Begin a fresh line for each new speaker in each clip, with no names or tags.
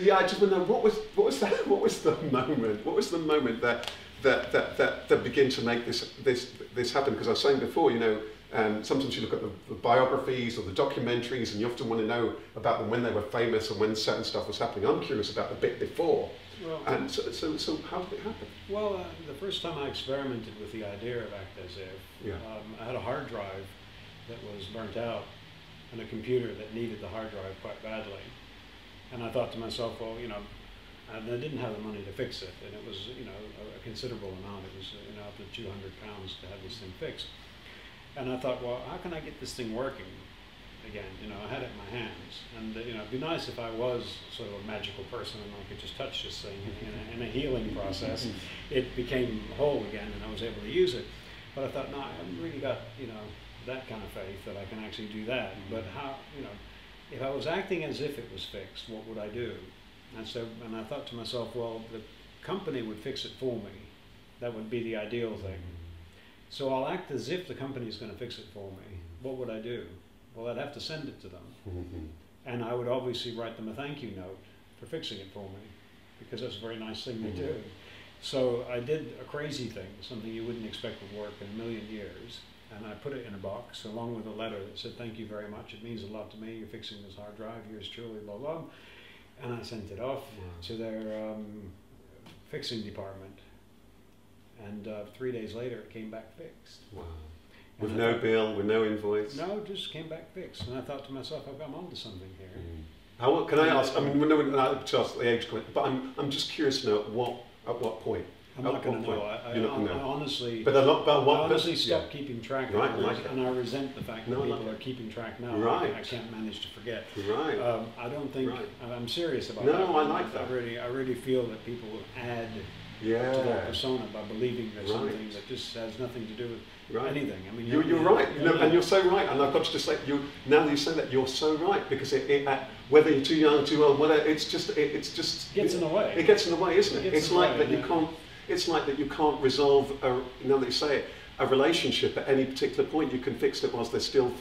yeah, I just want to know what was that? What was the moment? What was the moment that began to make this happen? Because I was saying before, you know, sometimes you look at the biographies or the documentaries, and you often want to know about them when they were famous and when certain stuff was happening. I'm curious about the bit before.
Well,
and so how did it happen?
Well, the first time I experimented with the idea of Act As If, I had a hard drive that was burnt out and a computer that needed the hard drive quite badly. And I thought to myself, well, you know, and I didn't have the money to fix it, and it was, you know, a considerable amount. It was, you know, up to £200 to have this thing fixed. And I thought, well, how can I get this thing working again? You know, I had it in my hands, and you know, it'd be nice if I was sort of a magical person and I could just touch this thing in a healing process. It became whole again, and I was able to use it. But I thought, no, I haven't really got, you know, that kind of faith that I can actually do that. But how, you know, if I was acting as if it was fixed, what would I do? And so, and I thought to myself, well, the company would fix it for me. That would be the ideal thing. So I'll act as if the company is going to fix it for me. What would I do? Well, I'd have to send it to them. And I would obviously write them a thank you note for fixing it for me, because that's a very nice thing to do. So I did a crazy thing, something you wouldn't expect would work in a million years. And I put it in a box along with a letter that said, thank you very much. It means a lot to me. You're fixing this hard drive. Yours truly, blah, blah. And I sent it off to their fixing department. And 3 days later, it came back fixed.
Wow. With no bill, with no invoice?
No, it just came back fixed. And I thought to myself, I'm onto something here.
How, can I ask, I mean, we're not to ask the age, but I'm just curious to know at what point?
I'm not going to know. I honestly,
but I
honestly stopped keeping track of it,
like
and I resent the fact that people are keeping track now.
Right.
I can't manage to forget.
Right.
I don't think, I'm serious about
that.
No,
I like that.
I really feel that people add to their persona by believing there's something that just has nothing to do with anything. I mean,
you're right, and you're so right. And I've got to just say, now that you say that, you're so right, because whether you're too young, too old, whatever, it's just
gets in the way.
It gets in the way, isn't it? It's like that you can't. It's like that you can't resolve, now that you say it, a relationship at any particular point. You can fix it whilst they're still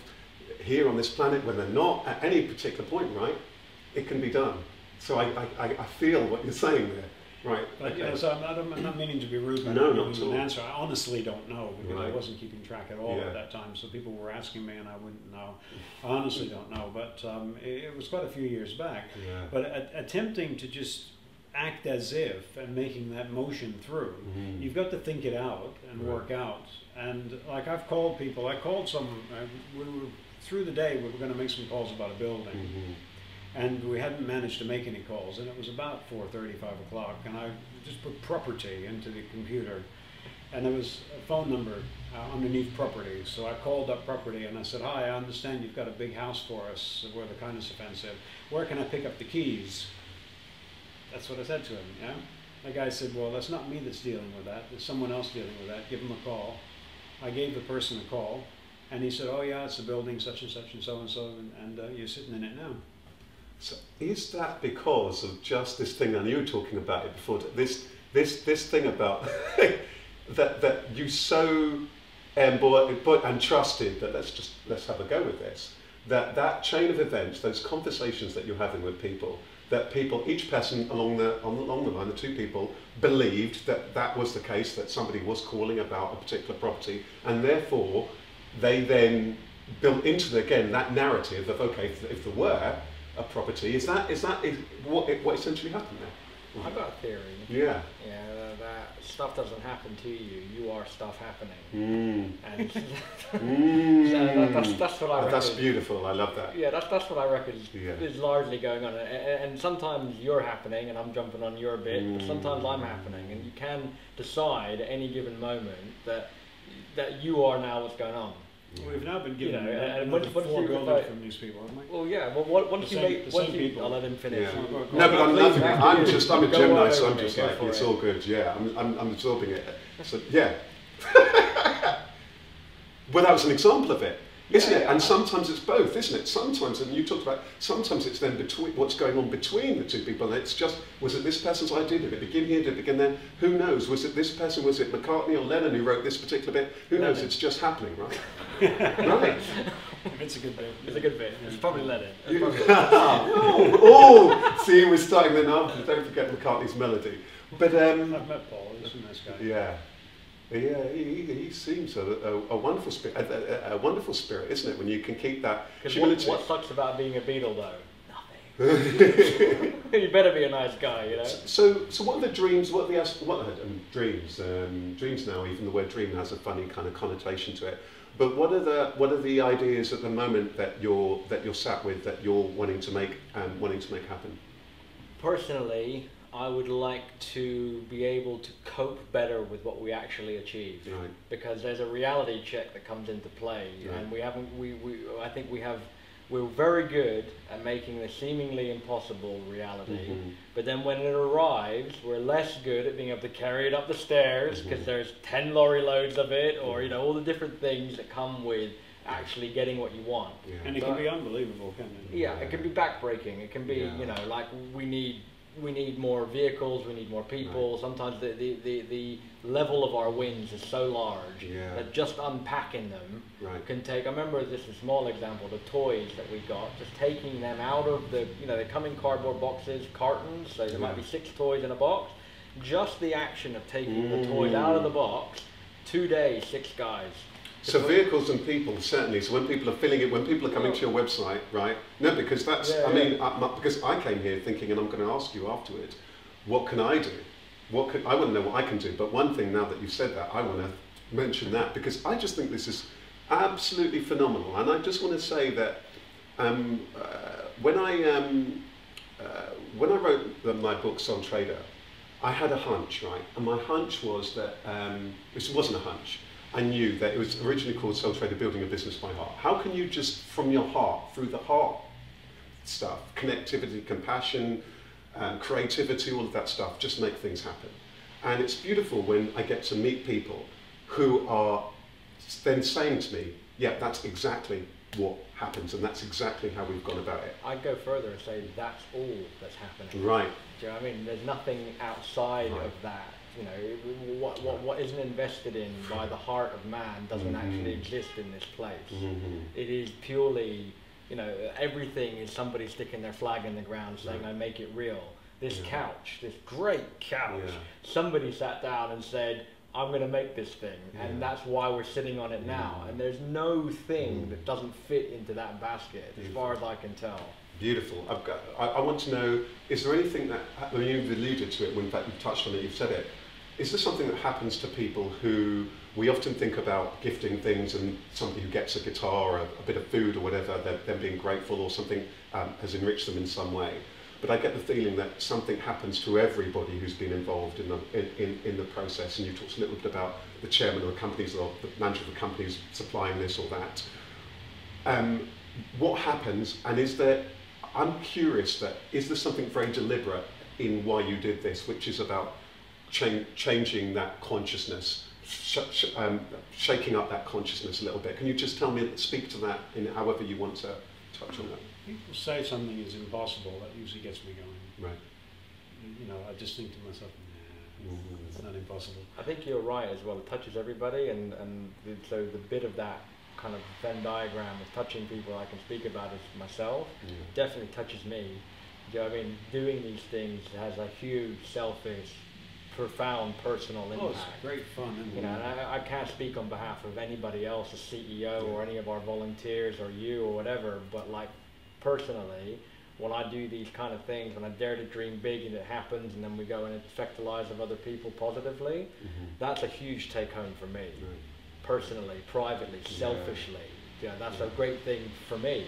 here on this planet. When they're not, at any particular point, right? It can be done. So I feel what you're saying there. Right.
But okay. So I'm not meaning to be rude by
not
giving
giving
an answer. I honestly don't know, because I wasn't keeping track at all
Yeah.
at that time. So people were asking me and I wouldn't know. I honestly don't know. But it was quite a few years back.
Yeah.
But attempting to just act as if and making that motion through, you've got to think it out and work out. And like I've called people, I called some, we were, through the day we were going to make some calls about a building. And we hadn't managed to make any calls, and it was about 4:30, 5 o'clock, and I just put property into the computer, and there was a phone number underneath property. So I called up property and I said, hi, I understand you've got a big house for us where the kindness offensive. Where can I pick up the keys? That's what I said to him, yeah? The guy said, well, that's not me that's dealing with that. There's someone else dealing with that. Give him a call. I gave the person a call, and he said, oh yeah, it's a building such and such and so and so, and you're sitting in it now.
So is that because of just this thing, and you were talking about it before, this thing about that you so and trusted that let's have a go with this, that chain of events, those conversations that you're having with people, that people, each person along the line, the two people, believed that that was the case, that somebody was calling about a particular property, and therefore they then built into again that narrative of, okay, if there were a property, is what essentially happened there?
I've got a theory.
Yeah.
Yeah, that stuff doesn't happen to you. You are stuff happening. And so that's what I reckon.
That's beautiful. I love that.
Yeah, that's what I reckon is largely going on. And sometimes you're happening and I'm jumping on your bit, but sometimes I'm happening. And you can decide at any given moment that you are now what's going on.
We've now been given
four
buildings from these people, haven't we?
Well, yeah. Well, once you I'll let him finish.
Yeah. No, but I'm a Gemini, so I'm just like, it's all good. Yeah, I'm absorbing it. So yeah. Well, that was an example of it. Isn't it? And sometimes it's both, isn't it? Sometimes, and you talked about, sometimes it's then between what's going on between the two people. And it's just, was it this person's idea? Did it begin here? Did it begin there? Who knows? Was it this person? Was it McCartney or Lennon who wrote this particular bit? Who knows? It's just happening, right? Right.
If it's a good bit.
It's a good bit. It's probably Lennon.
See, we're starting then after. Don't forget McCartney's melody. But
I've met Paul. He's a nice guy.
Yeah. Yeah, he seems a wonderful spirit, a wonderful spirit, isn't it? When you can keep that humility.
What sucks about being a Beatle, though? Nothing. You better be a nice guy, you know.
So what are the dreams? What are the dreams? Dreams now, even the word dream has a funny kind of connotation to it. But what are the ideas at the moment that you're sat with, that you're wanting to make happen?
Personally, I would like to be able to cope better with what we actually achieve,
right.
Because there's a reality check that comes into play,
right.
And we're very good at making the seemingly impossible reality, but then when it arrives, we're less good at being able to carry it up the stairs because there's 10 lorry loads of it, or you know, all the different things that come with actually getting what you want.
Yeah. And it can be unbelievable, can't it?
Yeah, it can be backbreaking. It can be, you know, like we need more vehicles, we need more people. Right. Sometimes the level of our wins is so large that just unpacking them can take, I remember this is a small example, the toys that we got, just taking them out of the, you know, they come in cardboard boxes, cartons, so there might be 6 toys in a box. Just the action of taking the toys out of the box, 2 days, 6 guys.
So vehicles and people, certainly. So when people are filling it, when people are coming to your website, right? No, because that's, because I came here thinking, and I'm going to ask you afterward, what can I do? I want to know what I can do. But one thing, now that you've said that, I want to mention that, because I just think this is absolutely phenomenal. And I just want to say that when I wrote my book, Soul Trader, I had a hunch, right? And my hunch was that, this wasn't a hunch, I knew that it was originally called Soul Trader, Building a Business by Heart. How can you just, from your heart, through the heart stuff, connectivity, compassion, creativity, all of that stuff, just make things happen? And it's beautiful when I get to meet people who are then saying to me, yeah, that's exactly what happens, and that's exactly how we've gone about it.
I'd go further and say that's all that's happening.
Right.
Do you know what I mean? There's nothing outside of that. You know, what isn't invested in by the heart of man doesn't actually exist in this place. It is purely, you know, everything is somebody sticking their flag in the ground saying, I make it real. This couch, this great couch, somebody sat down and said, I'm going to make this thing, and that's why we're sitting on it now. And there's no thing that doesn't fit into that basket, as far as I can tell.
Beautiful. I want to know, is there anything that, I mean, you've alluded to it, in fact you've touched on it, you've said it, is there something that happens to people who, we often think about gifting things and somebody who gets a guitar or a bit of food or whatever, them being grateful or something has enriched them in some way. But I get the feeling that something happens to everybody who's been involved in the process. And you talked a little bit about the chairman of the companies or the manager of the companies supplying this or that. What happens, and is there, I'm curious, that is there something very deliberate in why you did this, which is about changing that consciousness, shaking up that consciousness a little bit? Can you just speak to that in however you want to touch on that?
People say something is impossible, that usually gets me going.
Right.
You know, I just think to myself, nah, it's not impossible.
I think you're right as well. It touches everybody, and so the bit of that kind of Venn diagram of touching people I can speak about is myself. Definitely touches me. You know, I mean, doing these things has a huge selfish, profound personal impact.
Oh, it's great fun.
You know, and I can't speak on behalf of anybody else, the CEO or any of our volunteers or you or whatever, but like personally, when I do these kind of things, when I dare to dream big and it happens, and then we go and affect the lives of other people positively, that's a huge take home for me. Personally, privately, selfishly. Yeah, that's a great thing for me.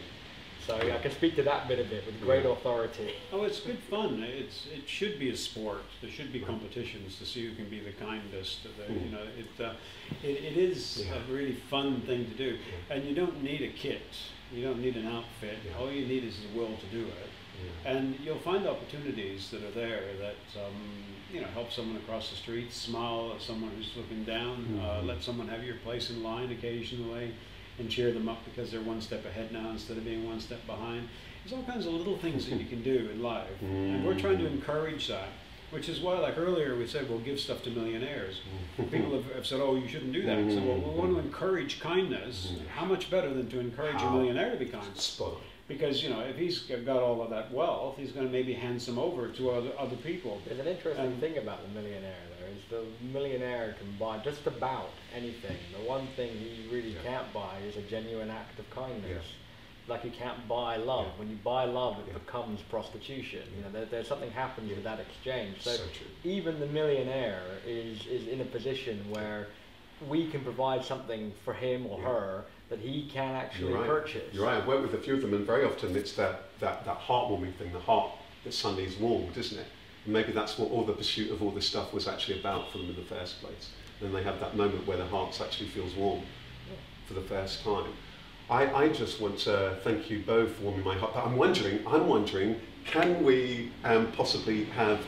So I can speak to that bit of it with great authority.
Oh, it's good fun. It should be a sport. There should be competitions to see who can be the kindest. You know, it is a really fun thing to do. And you don't need a kit. You don't need an outfit. All you need is the will to do it. And you'll find opportunities that are there that you know, help someone across the street, smile at someone who's looking down, let someone have your place in line occasionally. and cheer them up because they're one step ahead now instead of being one step behind. There's all kinds of little things that you can do in life, and we're trying to encourage that. Which is why, like earlier, we said we'll give stuff to millionaires. People have said, "Oh, you shouldn't do that." So, well, we want to encourage kindness. How much better than to encourage a millionaire to be kind? Because if he's got all of that wealth, he's going to maybe hand some over to other people.
There's an interesting thing about the millionaire, though, is the millionaire can buy just about anything. The one thing he really can't buy is a genuine act of kindness. Like you can't buy love. When you buy love, it becomes prostitution. There's something happens with that exchange. So even the millionaire is in a position where we can provide something for him or her that he can actually purchase.
You're right. I've worked with a few of them, and very often it's that heartwarming thing, the heart that suddenly is warmed, isn't it? And maybe that's what all the pursuit of all this stuff was actually about for them in the first place. And they have that moment where their hearts actually feels warm for the first time. I just want to thank you both for warming my heart. But I'm wondering, can we possibly have,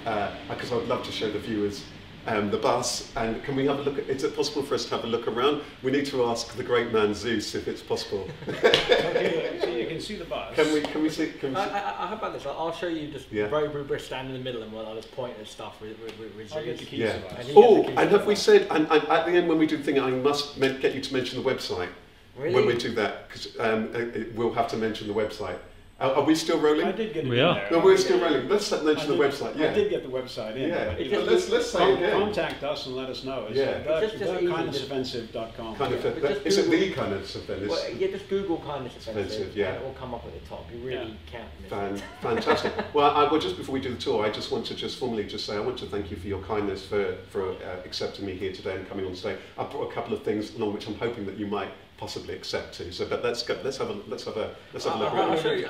because I would love to show the viewers the bus, and can we have a look is it possible for us to have a look around? We need to ask the great man Zeus if it's possible.
Okay, so you can see the bus.
Can we see?
How about this? I'll show you just very briefly stand in the middle and I'll just point at stuff with Zeus.
I'll get the keys to the bus.
And have we said, and at the end when we do the thing, I must get you to mention the website.
Really?
When we do that, because we'll have to mention the website. Are we still rolling?
I did get it in
are.
there.
No, we're still rolling. Let's mention the website. Yeah.
I did get the website in.
Yeah. But let's say again.
Contact us and let us know. It's kindnessoffensive.com.
Is it the kindness offensive?
Well, just Google kindness offensive, and it will come up at the top. You really can't miss it.
Fantastic. Well, just before we do the tour, I just want to formally say I want to thank you for your kindness for accepting me here today and coming on stage. I brought a couple of things along which I'm hoping that you might possibly accept too. So, but let's have a look.
I'll show you.